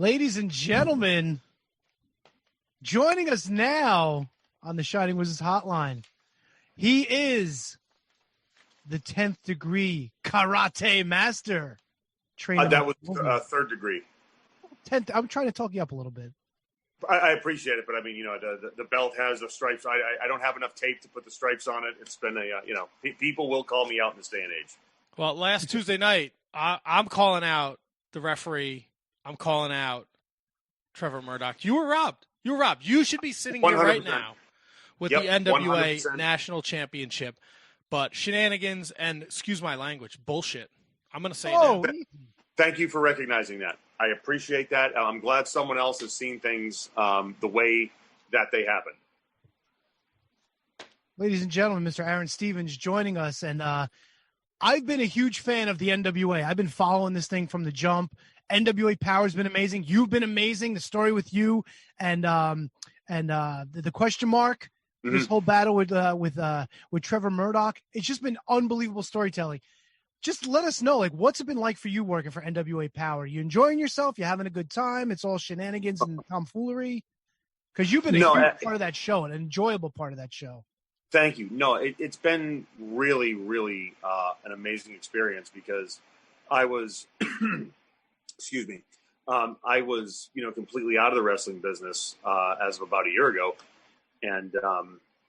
Ladies and gentlemen, joining us now on the Shining Wizards hotline, he is the 10th degree karate master. That was third degree. 10th. I'm trying to talk you up a little bit. I appreciate it, but I mean, the belt has the stripes. I don't have enough tape to put the stripes on it. It's been people will call me out in this day and age. Well, last Tuesday night, I'm calling out the referee. I'm calling out Trevor Murdoch. You were robbed. You should be sitting here 100%. right now with the NWA 100%. National Championship. But shenanigans and, excuse my language, bullshit. I'm going to say that. Thank you for recognizing that. I appreciate that. I'm glad someone else has seen things the way that they happen. Ladies and gentlemen, Mr. Aron Stevens joining us. And I've been a huge fan of the NWA. I've been following this thing from the jump. NWA Power's been amazing. You've been amazing. The story with you and the question mark, this whole battle with Trevor Murdoch. It's just been unbelievable storytelling. Just let us know, what's it been like for you working for NWA Power? You enjoying yourself? You having a good time? It's all shenanigans and tomfoolery? Because you've been a huge part of that show, an enjoyable part of that show. Thank you. No, it's been really, really an amazing experience because I was, excuse me, I was, completely out of the wrestling business as of about a year ago, and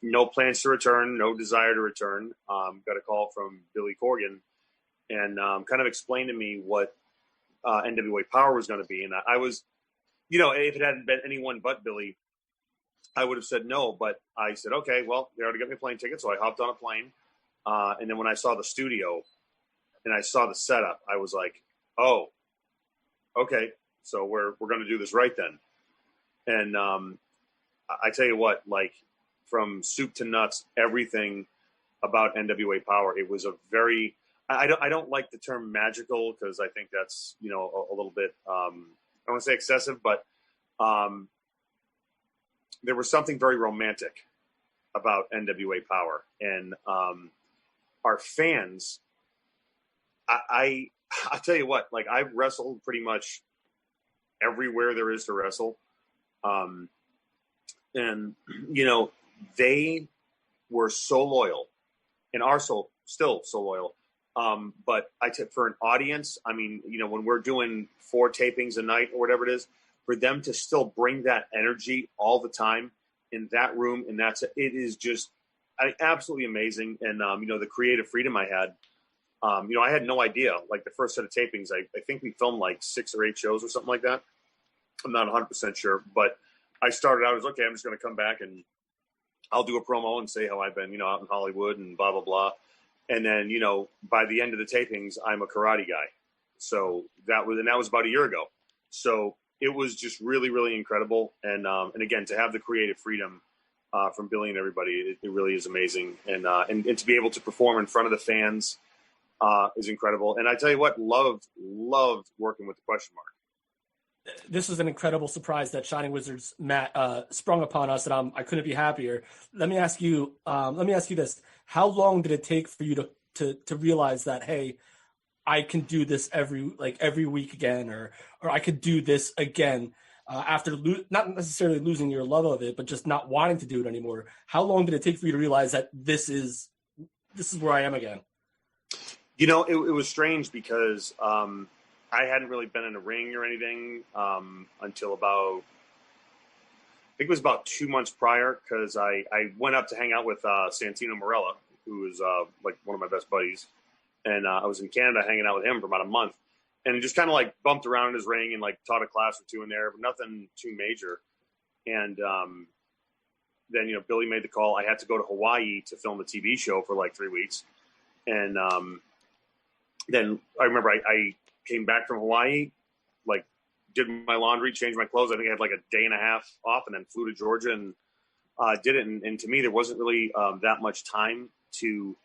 no plans to return, no desire to return. Got a call from Billy Corgan and kind of explained to me what NWA Power was going to be. And I was, if it hadn't been anyone but Billy, I would have said no. But I said, okay, well, they already got me a plane ticket. So I hopped on a plane. And then when I saw the studio and I saw the setup, I was like, oh, okay, so we're going to do this right then. And I tell you what, from soup to nuts, everything about NWA Power, it was a very – I don't like the term magical because I think that's, a little bit I don't want to say excessive, but there was something very romantic about NWA Power. And our fans, I tell you what, I've wrestled pretty much everywhere there is to wrestle. And, they were so loyal and are still so loyal. But for an audience, I mean, when we're doing 4 tapings a night or whatever it is, for them to still bring that energy all the time in that room, and it is just absolutely amazing. And, the creative freedom I had, I had no idea, the first set of tapings, I think we filmed 6 or 8 shows or something like that. I'm not 100% sure, but I started out as, okay, I'm just going to come back and I'll do a promo and say how I've been, out in Hollywood and blah, blah, blah. And then, by the end of the tapings, I'm a karate guy. So that was about a year ago. So it was just really, really incredible. And again, to have the creative freedom from Billy and everybody, it really is amazing. And to be able to perform in front of the fans is incredible. And I tell you what, loved working with the question mark. This was an incredible surprise that Shining Wizards Matt sprung upon us, and I couldn't be happier. Let me ask you this: how long did it take for you to realize that, hey, I can do this every week again, or I could do this again after not necessarily losing your love of it, but just not wanting to do it anymore? How long did it take for you to realize that this is where I am again? It was strange because I hadn't really been in a ring or anything until I think it was about 2 months prior, because I went up to hang out with Santino Marella, who is one of my best buddies. And I was in Canada hanging out with him for about a month, and just kind of bumped around in his ring and taught a class or 2 in there, but nothing too major. And then, Billy made the call. I had to go to Hawaii to film a TV show for 3 weeks. And then I remember I came back from Hawaii, did my laundry, changed my clothes. I think I had a day and a half off, and then flew to Georgia and did it. And to me, there wasn't really that much time to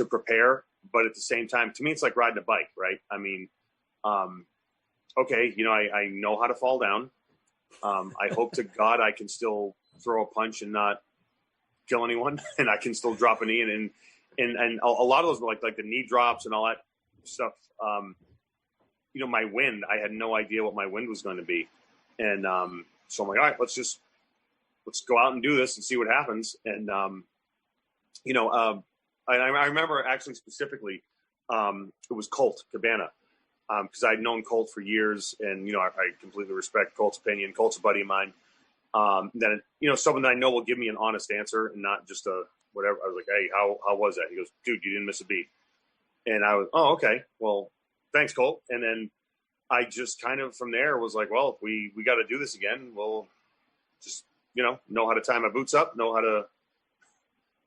prepare. But at the same time, to me, it's like riding a bike, right? I mean, okay, I know how to fall down. I hope to God I can still throw a punch and not kill anyone, and I can still drop a knee. And a lot of those were like the knee drops and all that stuff. my wind. I had no idea what my wind was going to be, and so I'm like, all right, let's go out and do this and see what happens. And I remember actually specifically, it was Colt Cabana, because I'd known Colt for years, and I completely respect Colt's opinion. Colt's a buddy of mine. Then someone that I know will give me an honest answer and not just a whatever. I was like, hey, how was that? He goes, dude, you didn't miss a beat. And I was, oh, okay, well, thanks, Colt. And then I just kind of from there was like, well, if we got to do this again, we'll just know how to tie my boots up, know how to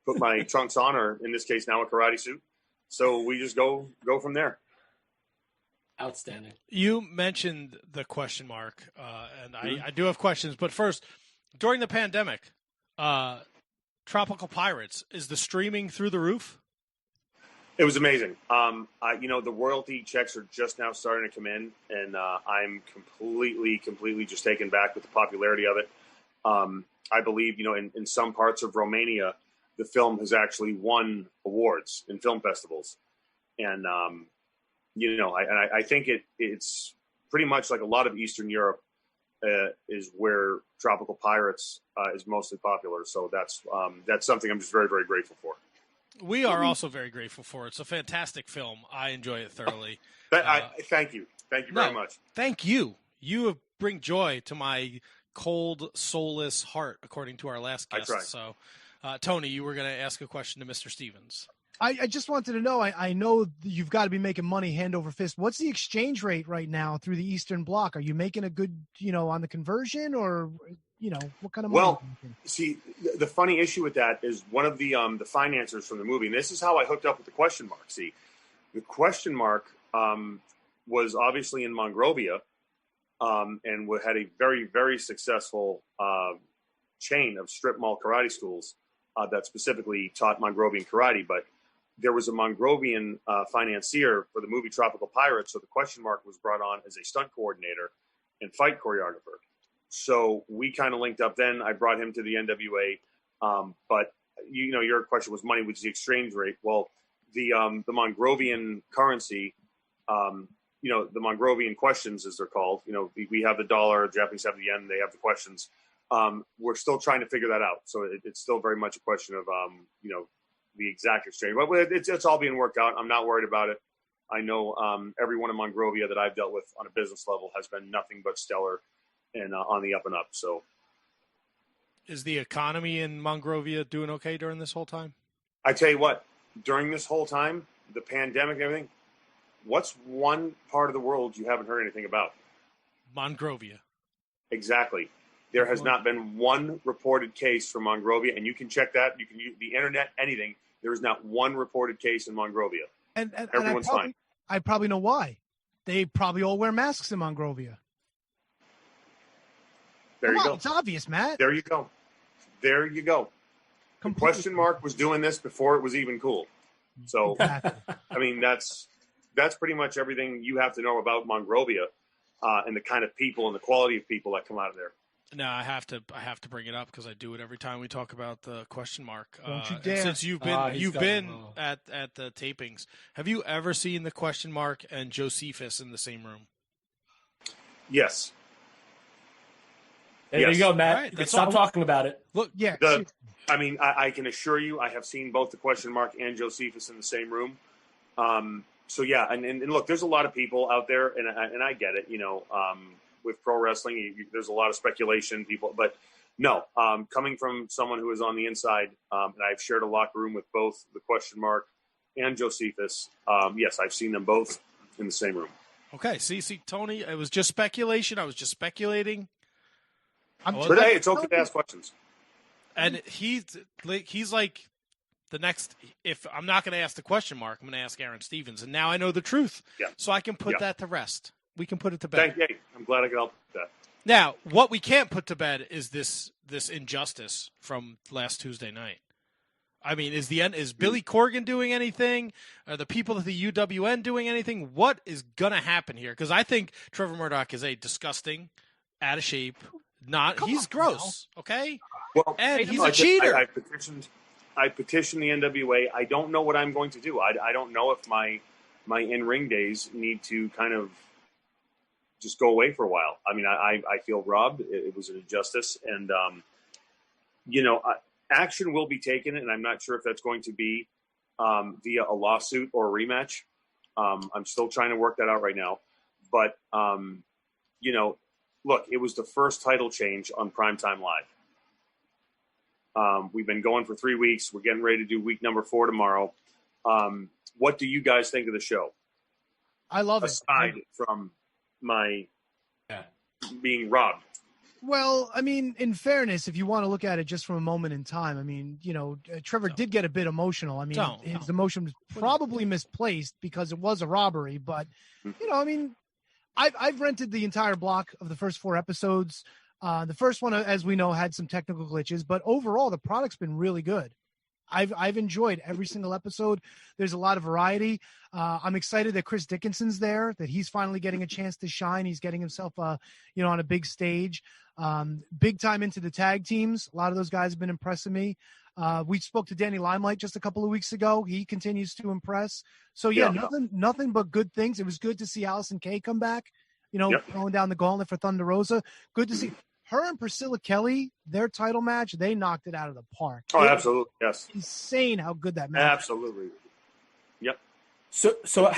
put my trunks on, or in this case now a karate suit. So we just go from there. Outstanding. You mentioned the question mark, and I do have questions. But first, during the pandemic, Tropical Pirates, is the streaming through the roof? It was amazing. The royalty checks are just now starting to come in, and I'm completely just taken back with the popularity of it. I believe, in some parts of Romania, the film has actually won awards in film festivals. And, I think it's pretty much like a lot of Eastern Europe is where Tropical Pirates is mostly popular. So that's something I'm just very, very grateful for. We are also very grateful for it. It's a fantastic film. I enjoy it thoroughly. Thank you. Thank you very much. Thank you. You bring joy to my cold, soulless heart, according to our last guest. I try. So, Tony, you were going to ask a question to Mr. Stevens. I just wanted to know, I know you've got to be making money hand over fist. What's the exchange rate right now through the Eastern Bloc? Are you making a good, on the conversion, or, what kind of money? Well, see, the funny issue with that is one of the financiers from the movie, and this is how I hooked up with the question mark. See, the question mark was obviously in Monrovia, and had a very, very successful chain of strip mall karate schools that specifically taught Mongrovian karate. But there was a Mongrovian financier for the movie Tropical Pirates, so the question mark was brought on as a stunt coordinator and fight choreographer. So we kind of linked up then. I brought him to the NWA. But, your question was money, which is the exchange rate. Well, the Mongrovian currency, the Mongrovian questions, as they're called, we have the dollar, Japanese have the yen, they have the questions. We're still trying to figure that out. So it's still very much a question of, the exact exchange. But it's all being worked out. I'm not worried about it. I know everyone in Monrovia that I've dealt with on a business level has been nothing but stellar and on the up and up. So, is the economy in Monrovia doing okay during this whole time? I tell you what, during this whole time, the pandemic and everything, what's one part of the world you haven't heard anything about? Monrovia. Exactly. There has not been one reported case from Monrovia, and you can check that. You can use the internet, anything. There is not one reported case in Monrovia. And everyone's fine. I probably know why. They probably all wear masks in Monrovia. There you go. It's obvious, Matt. There you go. The question mark was doing this before it was even cool. So, Exactly. I mean, that's pretty much everything you have to know about Monrovia and the kind of people and the quality of people that come out of there. No, I have to bring it up because I do it every time we talk about the question mark. Don't you dare. Since you've been at the tapings, have you ever seen the question mark and Josephus in the same room? Yes. There you go, Matt. Right, Stop talking about it. Look, Yeah. I can assure you, I have seen both the question mark and Josephus in the same room. So yeah, and look, there's a lot of people out there, and I get it. With pro wrestling, there's a lot of speculation, but no, coming from someone who is on the inside, and I've shared a locker room with both the question mark and Josephus. Yes, I've seen them both in the same room. Okay, see, Tony, it was just speculation. I was just speculating. But hey, it's okay to ask questions. And he's like the next. If I'm not going to ask the question mark, I'm going to ask Aron Stevens, and now I know the truth, so I can put that to rest. We can put it to bed. Thank you. I'm glad I could help with that. Now, what we can't put to bed is this injustice from last Tuesday night. I mean, is Billy Corgan doing anything? Are the people at the UWN doing anything? What is going to happen here? Because I think Trevor Murdoch is a disgusting, out of shape. He's gross. Now. Okay. Well, and he's a cheater. I petitioned the NWA. I don't know what I'm going to do. I don't know if my in-ring days need to kind of just go away for a while. I mean, I feel robbed. It was an injustice, and action will be taken, and I'm not sure if that's going to be via a lawsuit or a rematch. I'm still trying to work that out right now, but look, it was the first title change on Primetime Live. We've been going for 3 weeks. We're getting ready to do week number 4 tomorrow. What do you guys think of the show? I love it. Aside from my being robbed. Well, I mean, in fairness, if you want to look at it just from a moment in time, I mean, Trevor did get a bit emotional. I mean, his emotion was probably misplaced because it was a robbery. But, I mean, I've rented the entire block of the first 4 episodes. The first one, as we know, had some technical glitches, but overall, the product's been really good. I've enjoyed every single episode. There's a lot of variety. I'm excited that Chris Dickinson's there, that he's finally getting a chance to shine. He's getting himself, on a big stage. Big time into the tag teams. A lot of those guys have been impressing me. We spoke to Danny Limelight just a couple of weeks ago. He continues to impress. So nothing but good things. It was good to see Allison Kay come back, throwing down the gauntlet for Thunder Rosa. Good to see her and Priscilla Kelly, their title match, they knocked it out of the park. Oh, absolutely. Yes. Insane how good that match Absolutely. is. Yep. So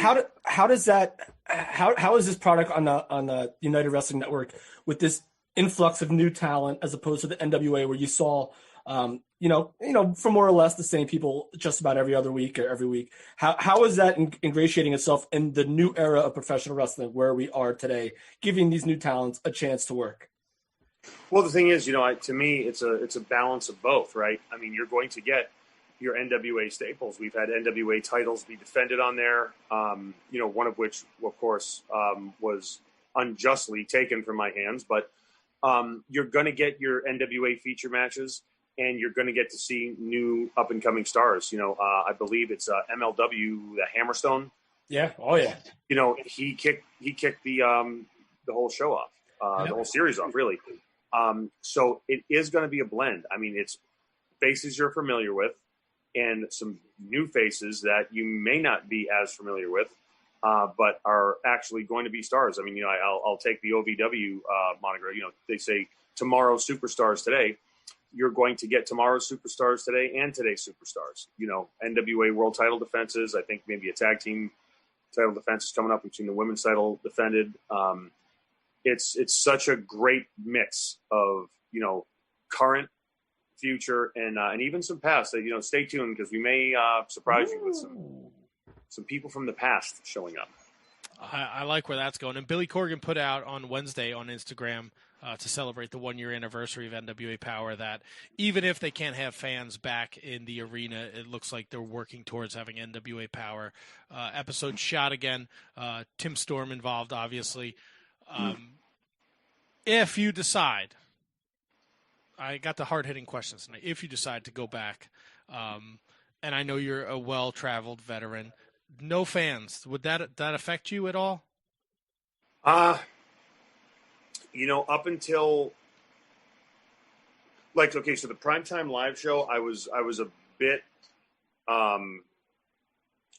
how is this product on the United Wrestling Network with this influx of new talent as opposed to the NWA where you saw for more or less the same people just about every other week or every week? How is that ingratiating itself in the new era of professional wrestling where we are today, giving these new talents a chance to work? Well, the thing is, to me, it's a balance of both, right? I mean, you're going to get your NWA staples. We've had NWA titles be defended on there, one of which, of course, was unjustly taken from my hands. But you're going to get your NWA feature matches, and you're going to get to see new up-and-coming stars. I believe it's MLW, the Hammerstone. Yeah. Oh, yeah. He kicked the whole show off, the whole series off, really. So it is going to be a blend. I mean, it's faces you're familiar with and some new faces that you may not be as familiar with, but are actually going to be stars. I mean, I'll take the OVW moniker. They say tomorrow's superstars today. You're going to get tomorrow's superstars today and today's superstars. NWA world title defenses. I think maybe a tag team title defense is coming up between the women's title defended. It's such a great mix of current, future, and even some past. Stay tuned because we may surprise you with some people from the past showing up. I like where that's going. And Billy Corgan put out on Wednesday on Instagram to celebrate the 1-year anniversary of NWA Power that even if they can't have fans back in the arena, it looks like they're working towards having NWA Power episode shot again. Tim Storm involved, obviously. If you decide, I got the hard-hitting questions tonight. If you decide to go back, and I know you're a well-traveled veteran, no fans, would that affect you at all? Up until so the Primetime Live show, I was a bit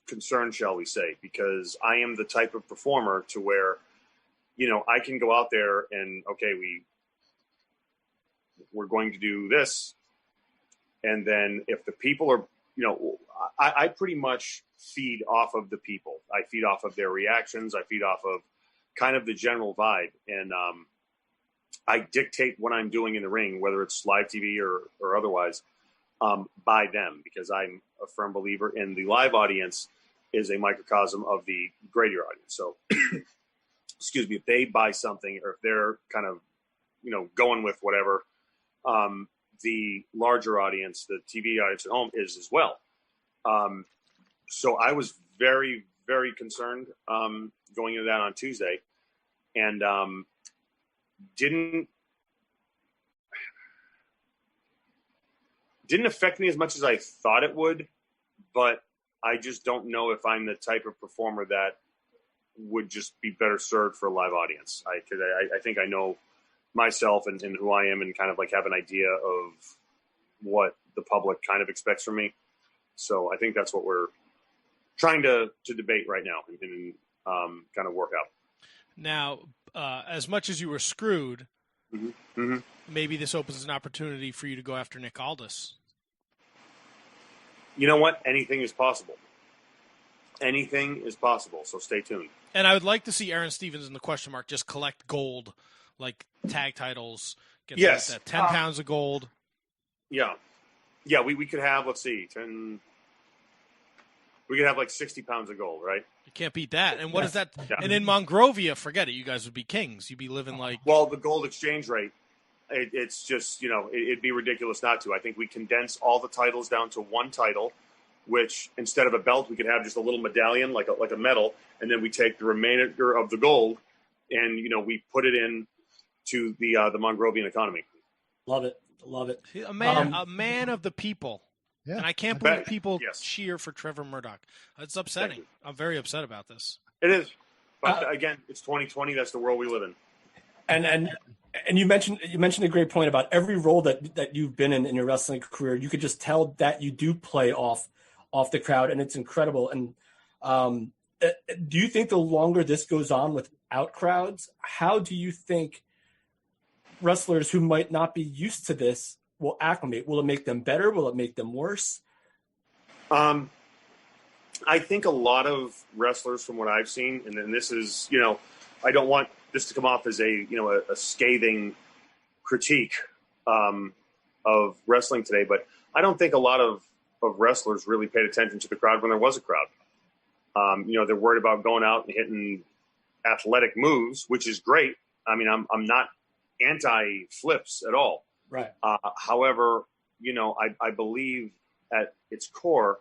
concerned, shall we say, because I am the type of performer to where I can go out there and, we're going to do this. And then if the people are, I pretty much feed off of the people. I feed off of their reactions. I feed off of kind of the general vibe. And I dictate what I'm doing in the ring, whether it's live TV or otherwise, by them, because I'm a firm believer in the live audience is a microcosm of the greater audience. So excuse me, if they buy something or if they're kind of, going with whatever, the larger audience, the TV audience at home is as well. So I was very, very concerned going into that on Tuesday and didn't affect me as much as I thought it would, but I just don't know if I'm the type of performer that would just be better served for a live audience. I think I know myself and who I am and kind of have an idea of what the public kind of expects from me. So I think that's what we're trying to debate right now and kind of work out. Now, as much as you were screwed, Mm-hmm. maybe this opens an opportunity for you to go after Nick Aldis. You know what? Anything is possible. Anything is possible, so stay tuned. And I would like to see Aron Stevens in the question mark just collect gold, like tag titles, get that 10 pounds of gold. Yeah. Yeah, we could have, let's see, 10... We could have like 60 pounds of gold, right? You can't beat that. And what is that? Yeah. And in Monrovia, forget it. You guys would be kings. You'd be living like... Well, the gold exchange rate, it's just, it'd be ridiculous not to. I think we condense all the titles down to one title, which instead of a belt, we could have just a little medallion, like a medal, and then we take the remainder of the gold and, we put it in to the Mongrovian economy. Love it. Love it. A man of the people. Yeah. And I can't believe people cheer for Trevor Murdoch. It's upsetting. I'm very upset about this. It is. But again, it's 2020. That's the world we live in. And you mentioned a great point about every role that you've been in your wrestling career. You could just tell that you do play off the crowd, and it's incredible. And do you think the longer this goes on without crowds, how do you think wrestlers who might not be used to this will acclimate? Will it make them better? Will it make them worse? I think a lot of wrestlers, from what I've seen, and this is, I don't want this to come off as a scathing critique of wrestling today, but I don't think a lot of wrestlers really paid attention to the crowd when there was a crowd. They're worried about going out and hitting athletic moves, which is great. I mean, I'm not anti-flips at all. Right. However, I believe at its core,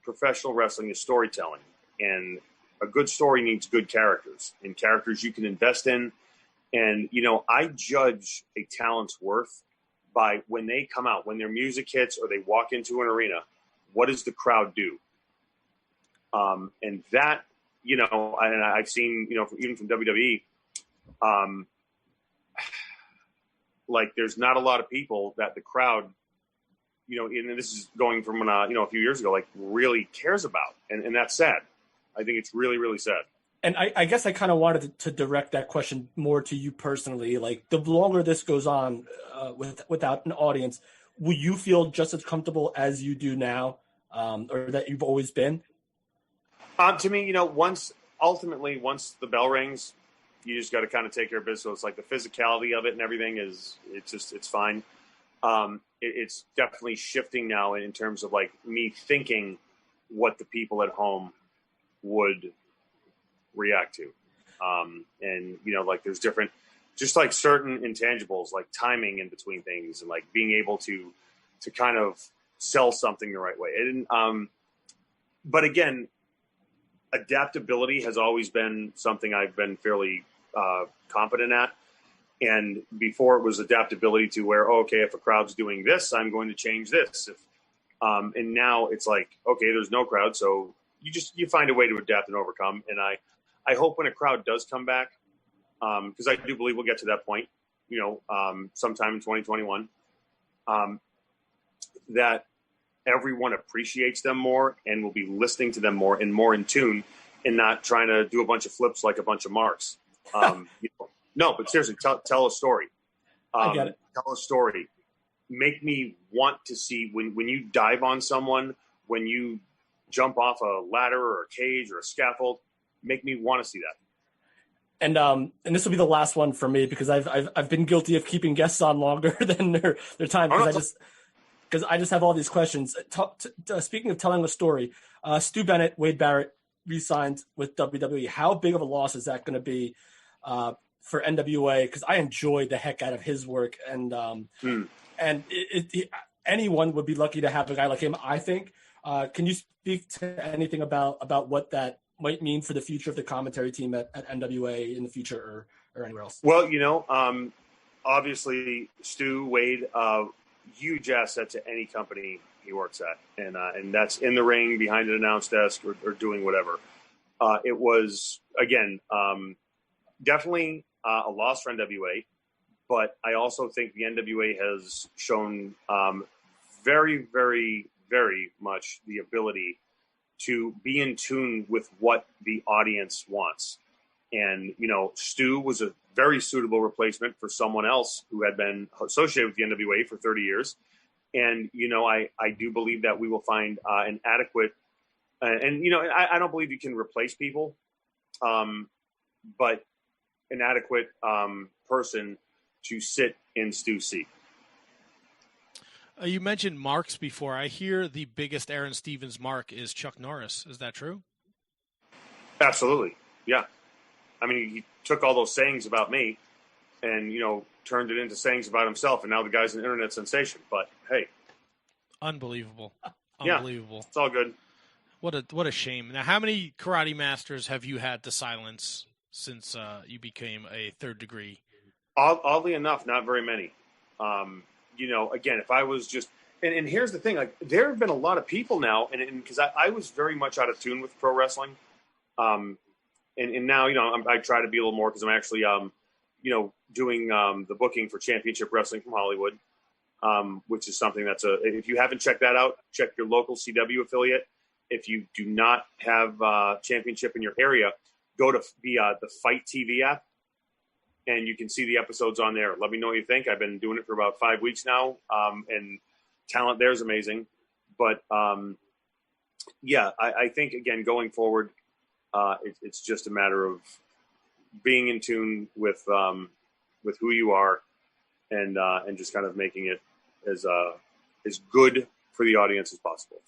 professional wrestling is storytelling, and a good story needs good characters and characters you can invest in. And, I judge a talent's worth by when they come out, when their music hits or they walk into an arena, what does the crowd do? And that, and I've seen, even from WWE, like there's not a lot of people that the crowd, and this is going from when, a few years ago, like really cares about. And that's sad. I think it's really, really sad. And I guess I kind of wanted to direct that question more to you personally. Like, the longer this goes on without an audience, will you feel just as comfortable as you do now, or that you've always been? To me, once the bell rings, you just got to kind of take care of business. So it's like the physicality of it and everything it's fine. It's definitely shifting now in terms of like me thinking what the people at home would react to. And, like there's different, just like certain intangibles, like timing in between things and like being able to kind of sell something the right way. And, but again, adaptability has always been something I've been fairly competent at. And before it was adaptability to where, if a crowd's doing this, I'm going to change this. And now it's like, okay, there's no crowd. So you find a way to adapt and overcome. And I hope when a crowd does come back, because I do believe we'll get to that point, sometime in 2021, that everyone appreciates them more and will be listening to them more and more in tune and not trying to do a bunch of flips like a bunch of marks. No, but seriously, tell a story. I get it. Tell a story. Make me want to see when you dive on someone, when you jump off a ladder or a cage or a scaffold, make me want to see that. And this will be the last one for me because I've been guilty of keeping guests on longer than their time because I just have all these questions. Speaking of telling a story, Stu Bennett, Wade Barrett re-signed with WWE. How big of a loss is that going to be for NWA? Because I enjoyed the heck out of his work, and anyone would be lucky to have a guy like him, I think. Can you speak to anything about what that might mean for the future of the commentary team at NWA in the future or anywhere else? Well, obviously Stu, Wade, huge asset to any company he works at. And that's in the ring, behind an announce desk or doing whatever. It was, again, definitely a loss for NWA, but I also think the NWA has shown very, very, very much the ability to be in tune with what the audience wants. And, Stu was a very suitable replacement for someone else who had been associated with the NWA for 30 years. And, I do believe that we will find an adequate, I don't believe you can replace people, but an adequate person to sit in Stu's seat. You mentioned marks before. I hear the biggest Aron Stevens mark is Chuck Norris. Is that true? Absolutely. Yeah. I mean, he took all those sayings about me and, turned it into sayings about himself. And now the guy's an internet sensation. But, hey. Unbelievable. Unbelievable. Yeah, it's all good. What a shame. Now, how many karate masters have you had to silence since you became a third degree? Oddly enough, not very many. Again, if I was just and here's the thing, like there have been a lot of people now, and because I was very much out of tune with pro wrestling, and now I try to be a little more because I'm actually doing the booking for Championship Wrestling from Hollywood, which is something that's if you haven't checked that out, check your local CW affiliate. If you do not have Championship in your area, go to the Fight TV app. And you can see the episodes on there. Let me know what you think. I've been doing it for about 5 weeks now, and talent there is amazing. But, I think, again, going forward, it's just a matter of being in tune with who you are and just kind of making it as good for the audience as possible.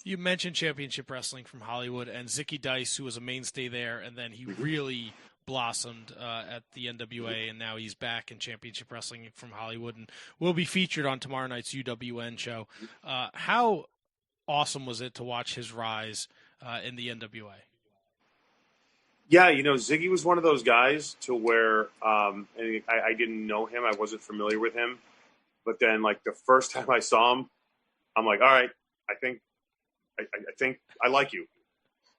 You mentioned Championship Wrestling from Hollywood and Zicky Dice, who was a mainstay there, and then he really blossomed at the NWA, and now he's back in Championship Wrestling from Hollywood and will be featured on tomorrow night's UWN show. How awesome was it to watch his rise in the NWA? Yeah, Ziggy was one of those guys to where and I didn't know him. I wasn't familiar with him. But then, like, the first time I saw him, I'm like, all right, I think I like you.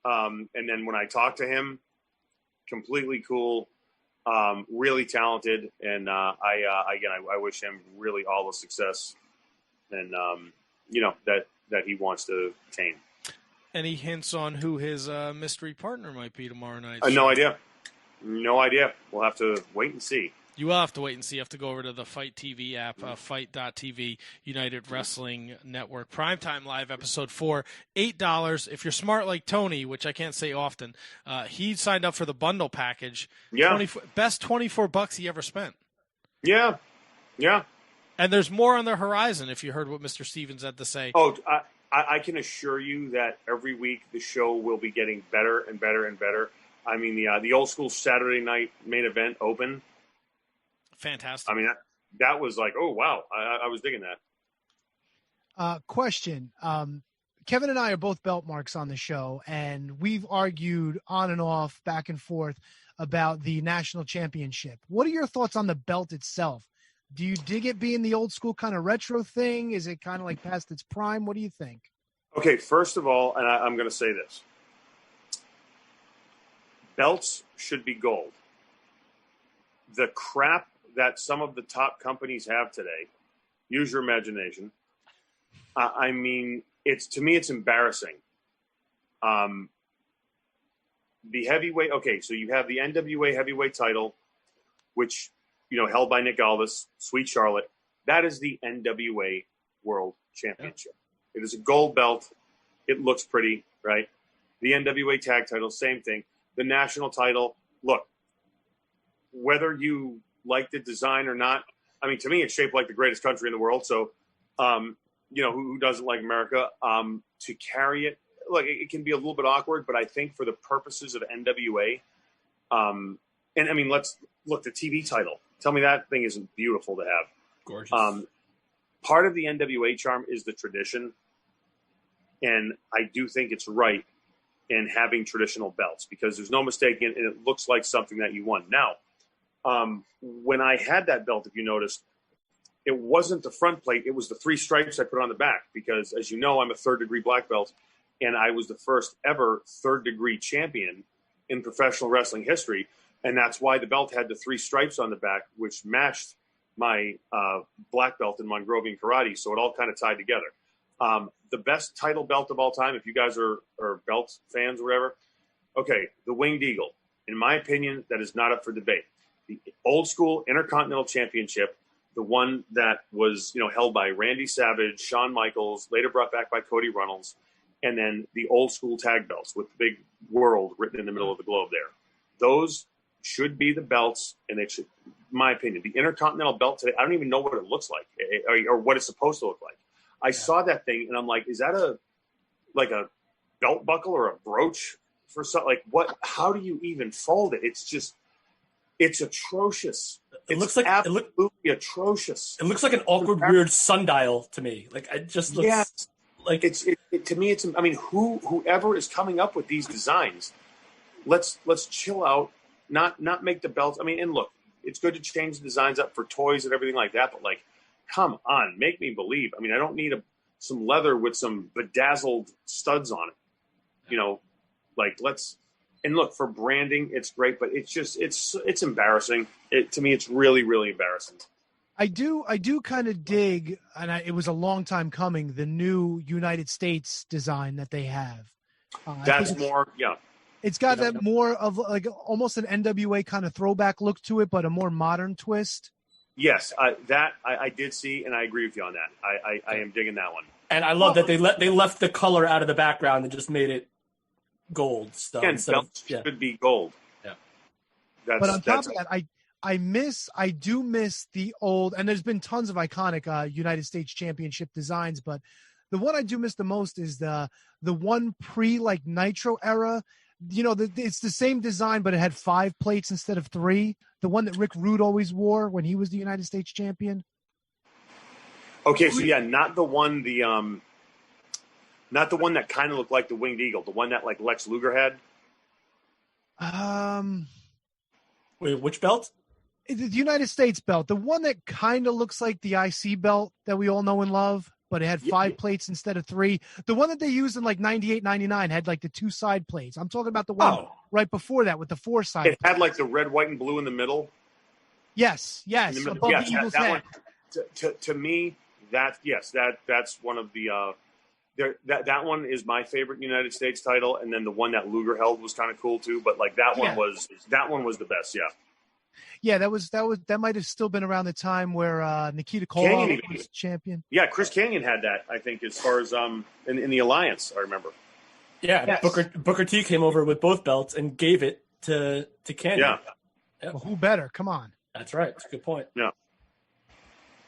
And then when I talked to him, completely cool, really talented, and I wish him really all the success, and that he wants to attain. Any hints on who his mystery partner might be tomorrow night? No idea. We'll have to wait and see. You will have to wait and see. You have to go over to the Fight TV app, Fight.tv, United Wrestling Network. Primetime Live, Episode 4, $8. If you're smart like Tony, which I can't say often, he signed up for the bundle package. Yeah. Best $24 he ever spent. Yeah. Yeah. And there's more on the horizon, if you heard what Mr. Stevens had to say. Oh, I can assure you that every week the show will be getting better and better and better. I mean, the old school Saturday night main event open. Fantastic. I mean, that was like, oh, wow. I was digging that. Question. Kevin and I are both belt marks on the show, and we've argued on and off, back and forth, about the national championship. What are your thoughts on the belt itself? Do you dig it being the old school kind of retro thing? Is it kind of like past its prime? What do you think? Okay, first of all, and I'm going to say this. Belts should be gold. The crap that some of the top companies have today, use your imagination. I mean, to me, it's embarrassing. The heavyweight, okay, so you have the NWA heavyweight title, which, held by Nick Aldis, Sweet Charlotte. That is the NWA World Championship. Yeah. It is a gold belt. It looks pretty, right? The NWA tag title, same thing. The national title, look, whether you like the design or not, I mean, to me, it's shaped like the greatest country in the world. So, who doesn't like America? To carry it, look, it can be a little bit awkward, but I think for the purposes of NWA, and I mean, let's look, the TV title. Tell me that thing isn't beautiful to have. Gorgeous. Part of the NWA charm is the tradition, and I do think it's right in having traditional belts because there's no mistake in it, and it looks like something that you won. Now, when I had that belt, if you noticed, it wasn't the front plate. It was the 3 stripes I put on the back because, as you know, I'm a third-degree black belt, and I was the first ever third-degree champion in professional wrestling history, and that's why the belt had the 3 stripes on the back, which matched my black belt in Mongrovian Karate, so it all kind of tied together. The best title belt of all time, if you guys are belt fans or whatever, okay, the Winged Eagle. In my opinion, that is not up for debate. The old school Intercontinental Championship, the one that was, held by Randy Savage, Shawn Michaels, later brought back by Cody Runnels, and then the old school tag belts with the big world written in the middle of the globe there. Those should be the belts, and they should, in my opinion, the Intercontinental belt today, I don't even know what it looks like or what it's supposed to look like. I saw that thing, and I'm like, is that a belt buckle or a brooch for something? Like, what? How do you even fold it? It's atrocious. It looks like absolutely atrocious. It looks like an awkward, weird sundial to me. Like, it just looks like to me. It's, I mean, whoever is coming up with these designs, let's chill out. Not make the belts. I mean, and look, it's good to change the designs up for toys and everything like that. But like, come on, make me believe. I mean, I don't need some leather with some bedazzled studs on it. Let's. And look, for branding, it's great, but it's embarrassing. To me, it's really, really embarrassing. I do kind of dig, and it was a long time coming, the new United States design that they have. That's more, yeah. It's got that more of like almost an NWA kind of throwback look to it, but a more modern twist. Yes, that I did see, and I agree with you on that. I am digging that one. And I love that they left the color out of the background and just made it gold stuff. Again, belts should be gold. Yeah. But on top of that, I do miss the old, and there's been tons of iconic United States Championship designs, but the one I do miss the most is the one pre Nitro era. It's the same design, but it had 5 plates instead of 3. The one that Rick Rude always wore when he was the United States champion. Okay, so not the one not the one that kind of looked like the Winged Eagle, the one that like Lex Luger had. Wait, which belt? The United States belt, the one that kind of looks like the IC belt that we all know and love, but it had 5 plates instead of 3. The one that they used in 98, 99 had like the 2 side plates. I'm talking about the one right before that with the 4 side. It had like the red, white, and blue in the middle. Yes, above the Eagle's head. One, to me, that's one of the. That one is my favorite United States title, and then the one that Luger held was kind of cool too. But like that one was the best. Yeah. Yeah, that might have still been around the time where Nikita Koloff was champion. Yeah, Chris Kanyon had that, I think, as far as in the Alliance, I remember. Yeah, yes. Booker T came over with both belts and gave it to Kanyon. Yeah. Well, who better? Come on. That's right. That's a good point. Yeah.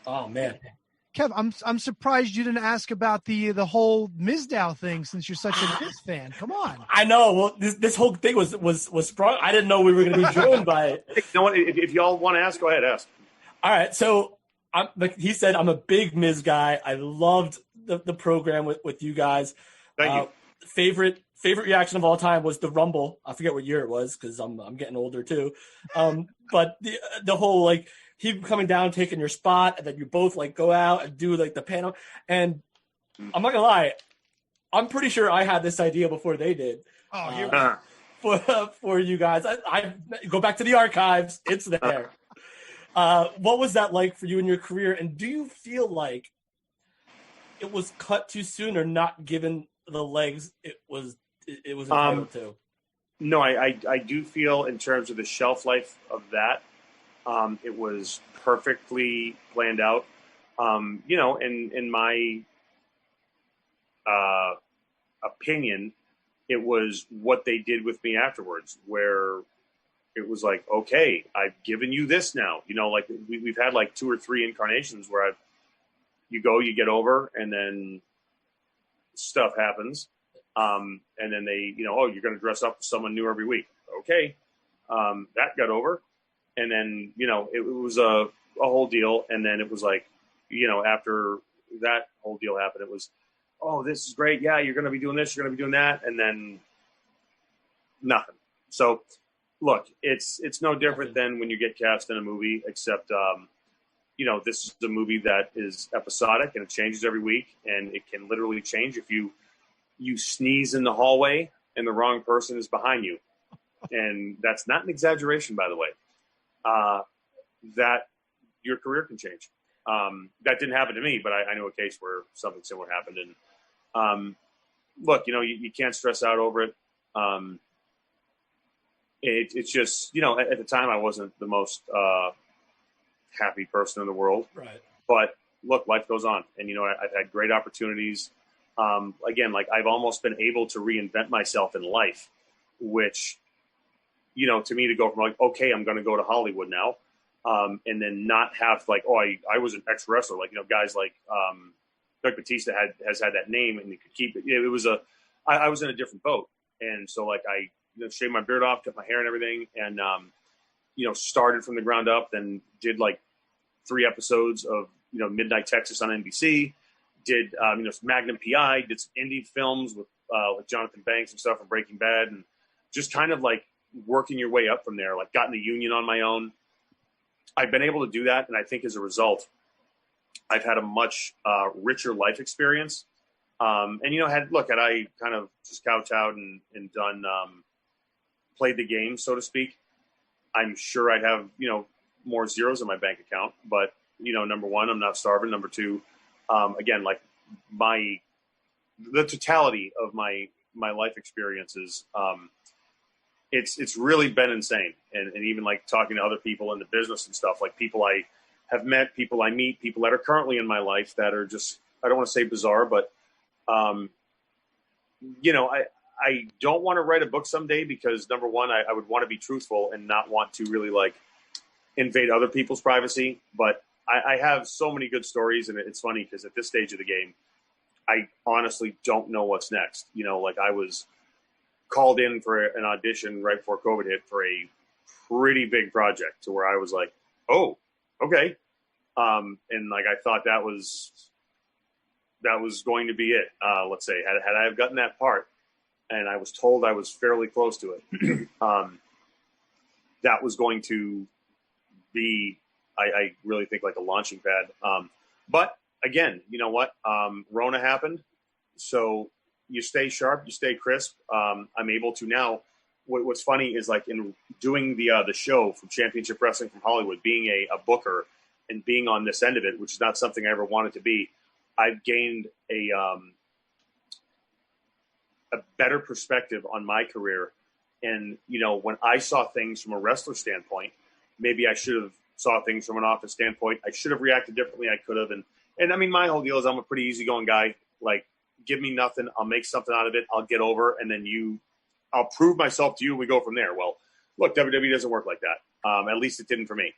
Oh man. Kev, I'm surprised you didn't ask about the whole Mizdow thing since you're such a Miz fan. Come on. I know. Well, this whole thing was sprung. I didn't know we were going to be joined by it. You know what? If y'all want to ask, go ahead, ask. All right. So like he said, I'm a big Miz guy. I loved the program with you guys. Thank you. Favorite reaction of all time was the Rumble. I forget what year it was because I'm getting older too. But the whole like him coming down, taking your spot, and then you both like go out and do like the panel. And I'm not gonna lie, I'm pretty sure I had this idea before they did. For you guys, I go back to the archives. It's there. What was that like for you in your career? And do you feel like it was cut too soon or not given the legs it was entitled to? No, I do feel in terms of the shelf life of that, it was perfectly planned out. In my opinion, it was what they did with me afterwards, where it was like, okay, I've given you this now. Like we've had like 2 or 3 incarnations where you go, you get over, and then stuff happens. And then they, you're going to dress up with someone new every week. Okay. That got over. And then, it was a whole deal. And then it was like, after that whole deal happened, it was, oh, this is great. Yeah, you're going to be doing this. You're going to be doing that. And then nothing. So, look, it's no different than when you get cast in a movie, except, this is a movie that is episodic and it changes every week. And it can literally change if you sneeze in the hallway and the wrong person is behind you. And that's not an exaggeration, by the way. That your career can change. That didn't happen to me, but I know a case where something similar happened. And look, you can't stress out over it. it's just, at the time I wasn't the most happy person in the world. Right. But look, life goes on. And, I've had great opportunities. Again, like I've almost been able to reinvent myself in life, which, to me to go from like, okay, I'm going to go to Hollywood now. And then not have like, I was an ex-wrestler. Like, guys like Doug Batista has had that name and he could keep it. It was I was in a different boat. And so like I shaved my beard off, cut my hair and everything. And, started from the ground up, then did like 3 episodes of, Midnight Texas on NBC, did, Magnum PI, did some indie films with Jonathan Banks and stuff from Breaking Bad, and just kind of like working your way up from there, like got in the union on my own. I've been able to do that. And I think as a result, I've had a much richer life experience. And, had I kind of just couch out and done, played the game, so to speak, I'm sure I'd have, more zeros in my bank account. But, number one, I'm not starving. Number two, again, like the totality of my life experiences, it's really been insane. And even like talking to other people in the business and stuff, like people I have met, people I meet, people that are currently in my life that are just, I don't want to say bizarre, but, I don't want to write a book someday because number one, I would want to be truthful and not want to really like invade other people's privacy. But I have so many good stories, and it's funny because at this stage of the game, I honestly don't know what's next. Like I was called in for an audition right before COVID hit for a pretty big project to where I was like, oh, okay. And like, I thought that was going to be it. Let's say had I have gotten that part and I was told I was fairly close to it, that was going to be, I really think like a launching pad. But again, you know what? Rona happened. So you stay sharp, you stay crisp. I'm able to now. What's funny is like in doing the show from Championship Wrestling from Hollywood, being a booker and being on this end of it, which is not something I ever wanted to be. I've gained a better perspective on my career. And, when I saw things from a wrestler standpoint, maybe I should have saw things from an office standpoint. I should have reacted differently. I could have. And I mean, my whole deal is I'm a pretty easygoing guy. Like, give me nothing. I'll make something out of it. I'll get over. And then I'll prove myself to you. And we go from there. Well, look, WWE doesn't work like that. At least it didn't for me.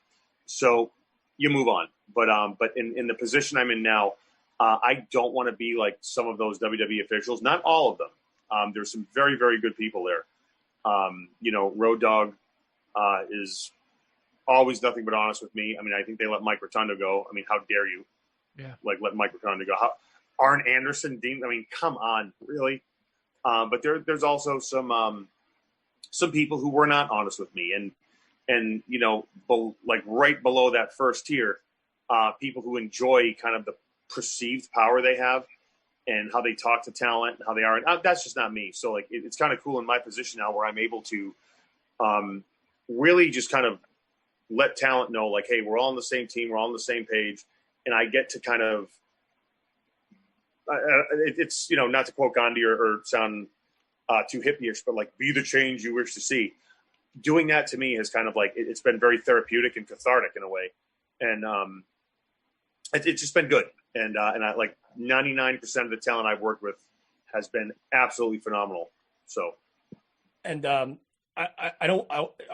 So you move on. But in the position I'm in now, I don't want to be like some of those WWE officials. Not all of them. There's some very, very good people there. Road Dogg is always nothing but honest with me. I mean, I think they let Mike Rotundo go. I mean, how dare you? Yeah. Like, let Mike Rotundo go. Arn Anderson, Dean. I mean, come on, really? But there's also some people who were not honest with me, and like right below that first tier, people who enjoy kind of the perceived power they have and how they talk to talent and how they are. And that's just not me. So like, it's kind of cool in my position now where I'm able to really just kind of let talent know, like, hey, we're all on the same team. We're all on the same page. And I get to kind of, it's, not to quote Gandhi or sound too hippie-ish, but like, be the change you wish to see. Doing that to me has kind of like, it's been very therapeutic and cathartic in a way. And it's just been good. And I like 99% of the talent I've worked with has been absolutely phenomenal. So, and I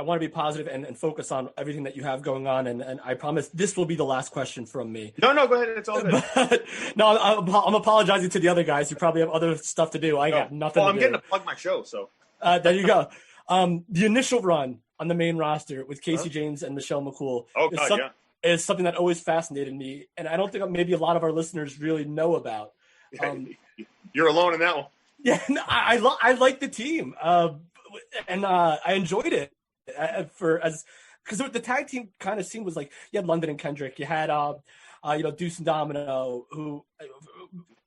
want to be positive and focus on everything that you have going on. And I promise this will be the last question from me. No, go ahead. It's all good. But, no, I'm apologizing to the other guys who probably have other stuff to do. I got nothing to do. I'm getting to plug my show. So there you go. The initial run on the main roster with Casey James and Michelle McCool is something that always fascinated me. And I don't think maybe a lot of our listeners really know about. You're alone in that one. Yeah, no, I like the team. And I enjoyed it because the tag team kind of scene was like, you had London and Kendrick, you had Deuce and Domino, who,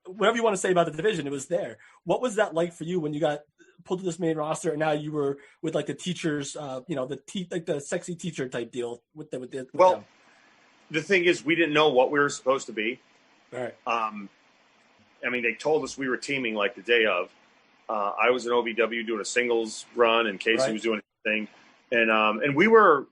whatever you want to say about the division, it was there. What was that like for you when you got pulled to this main roster and now you were with like the teachers, like the sexy teacher type deal with them? The thing is, we didn't know what we were supposed to be. All right. I mean, they told us we were teaming like the day of. I was in OVW doing a singles run, and Casey was doing a thing. And we were,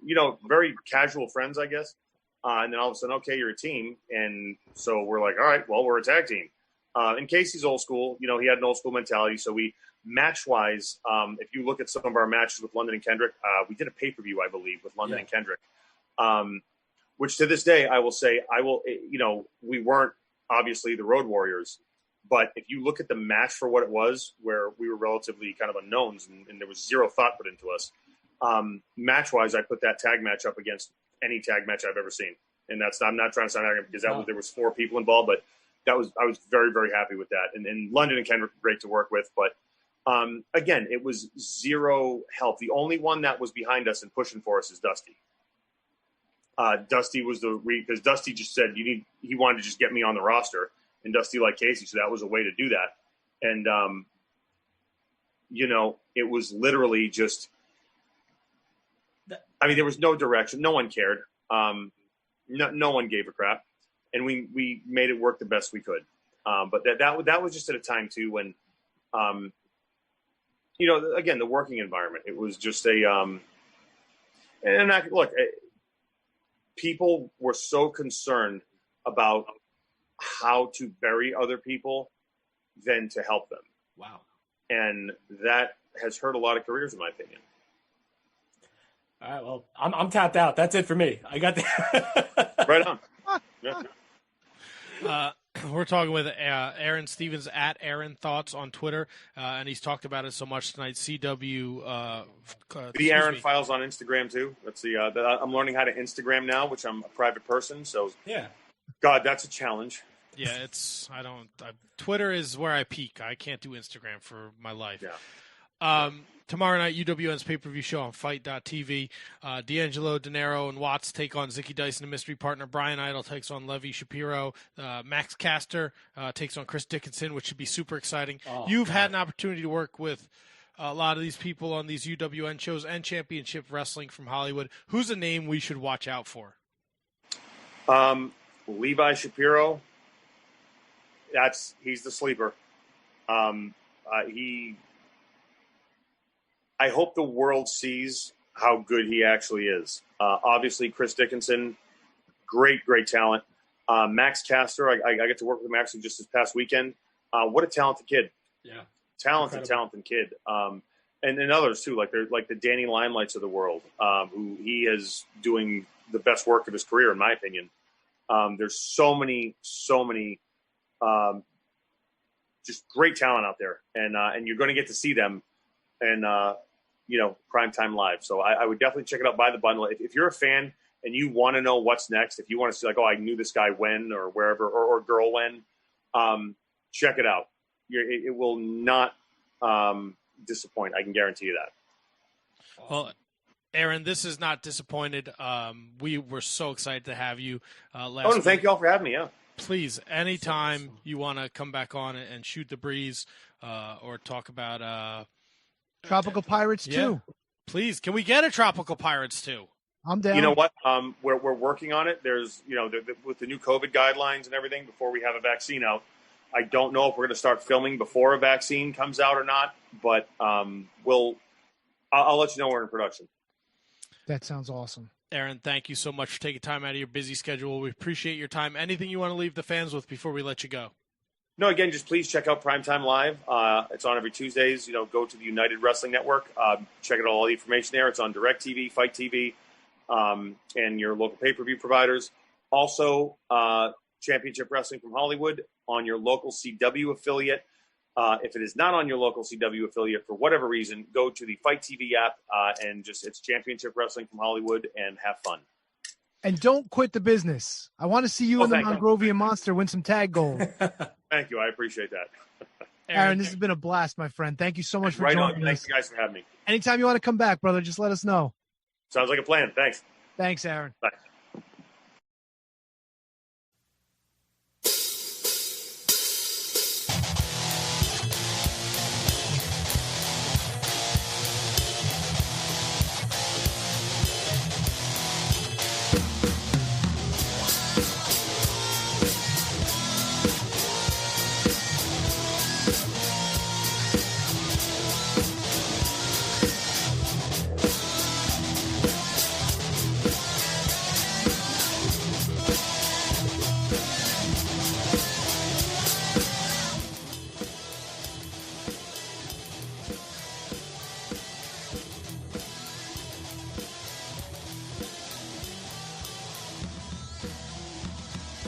very casual friends, I guess. And then all of a sudden, okay, you're a team. And so we're like, all right, well, we're a tag team. And Casey's old school, he had an old school mentality. So we, match-wise, if you look at some of our matches with London and Kendrick, we did a pay-per-view, I believe, with London and Kendrick. Which to this day, I will say, we weren't obviously the Road Warriors. But if you look at the match for what it was, where we were relatively kind of unknowns and there was zero thought put into us, match-wise, I put that tag match up against any tag match I've ever seen. And I'm not trying to sound arrogant because there was 4 people involved, but I was very, very happy with that. And London and Kendrick were great to work with. But again, it was zero help. The only one that was behind us and pushing for us is Dusty. Dusty was because Dusty just said he wanted to just get me on the roster, and Dusty liked Casey, so that was a way to do that. And it was literally just. I mean, there was no direction. No one cared. No one gave a crap, and we made it work the best we could. But that was just at a time too when, again, the working environment. It was just people were so concerned about how to bury other people than to help them. Wow. And that has hurt a lot of careers, in my opinion. All right, well, I'm tapped out. That's it for me. I got the Right on. Yeah. We're talking with Aron Stevens at Aron Thoughts on Twitter, and he's talked about it so much tonight. CW. The Aron Files on Instagram too. Let's see. I'm learning how to Instagram now, which I'm a private person. So yeah. God, that's a challenge. Yeah, Twitter is where I peak. I can't do Instagram for my life. Yeah. Tomorrow night, UWN's pay-per-view show on Fight.tv. D'Angelo, De Niro, and Watts take on Zicky Dyson, a mystery partner. Brian Idol takes on Levi Shapiro. Max Caster takes on Chris Dickinson, which should be super exciting. You've had an opportunity to work with a lot of these people on these UWN shows and Championship Wrestling from Hollywood. Who's a name we should watch out for? Levi Shapiro. He's the sleeper. I hope the world sees how good he actually is. Obviously, Chris Dickinson, great talent. Max Caster, I got to work with him actually just this past weekend. What a talented kid. Yeah. Talented kid. And others too, like the Danny Limelights of the world, who he is doing the best work of his career, in my opinion. There's so many just great talent out there, and you're going to get to see them and Primetime Live. So I would definitely check it out. Buy the bundle. If you're a fan and you want to know what's next, if you want to see I knew this guy when or wherever or girl when, check it out. It will not disappoint. I can guarantee you that. Well, Aron, this is not disappointed. We were so excited to have you last week. Thank you all for having me. Yeah. Please, anytime you want to come back on and shoot the breeze or talk about Tropical Pirates 2. Please, can we get a Tropical Pirates 2? I'm down. You know what? We're working on it. There's, with the new COVID guidelines and everything, before we have a vaccine out, I don't know if we're going to start filming before a vaccine comes out or not, but I'll let you know we're in production. That sounds awesome. Aron, thank you so much for taking time out of your busy schedule. We appreciate your time. Anything you want to leave the fans with before we let you go? No, again, just please check out Primetime Live. It's on every Tuesdays. Go to the United Wrestling Network. Check out all the information there. It's on DirecTV, Fight TV, and your local pay-per-view providers. Also, Championship Wrestling from Hollywood on your local CW affiliate. If it is not on your local CW affiliate for whatever reason, go to the Fight TV app and it's Championship Wrestling from Hollywood and have fun. And don't quit the business. I want to see you and the Mongrovian Monster win some tag gold. Thank you. I appreciate that. Aron, this has been a blast, my friend. Thank you so much for joining us. Thanks, guys, for having me. Anytime you want to come back, brother, just let us know. Sounds like a plan. Thanks. Thanks, Aron. Bye.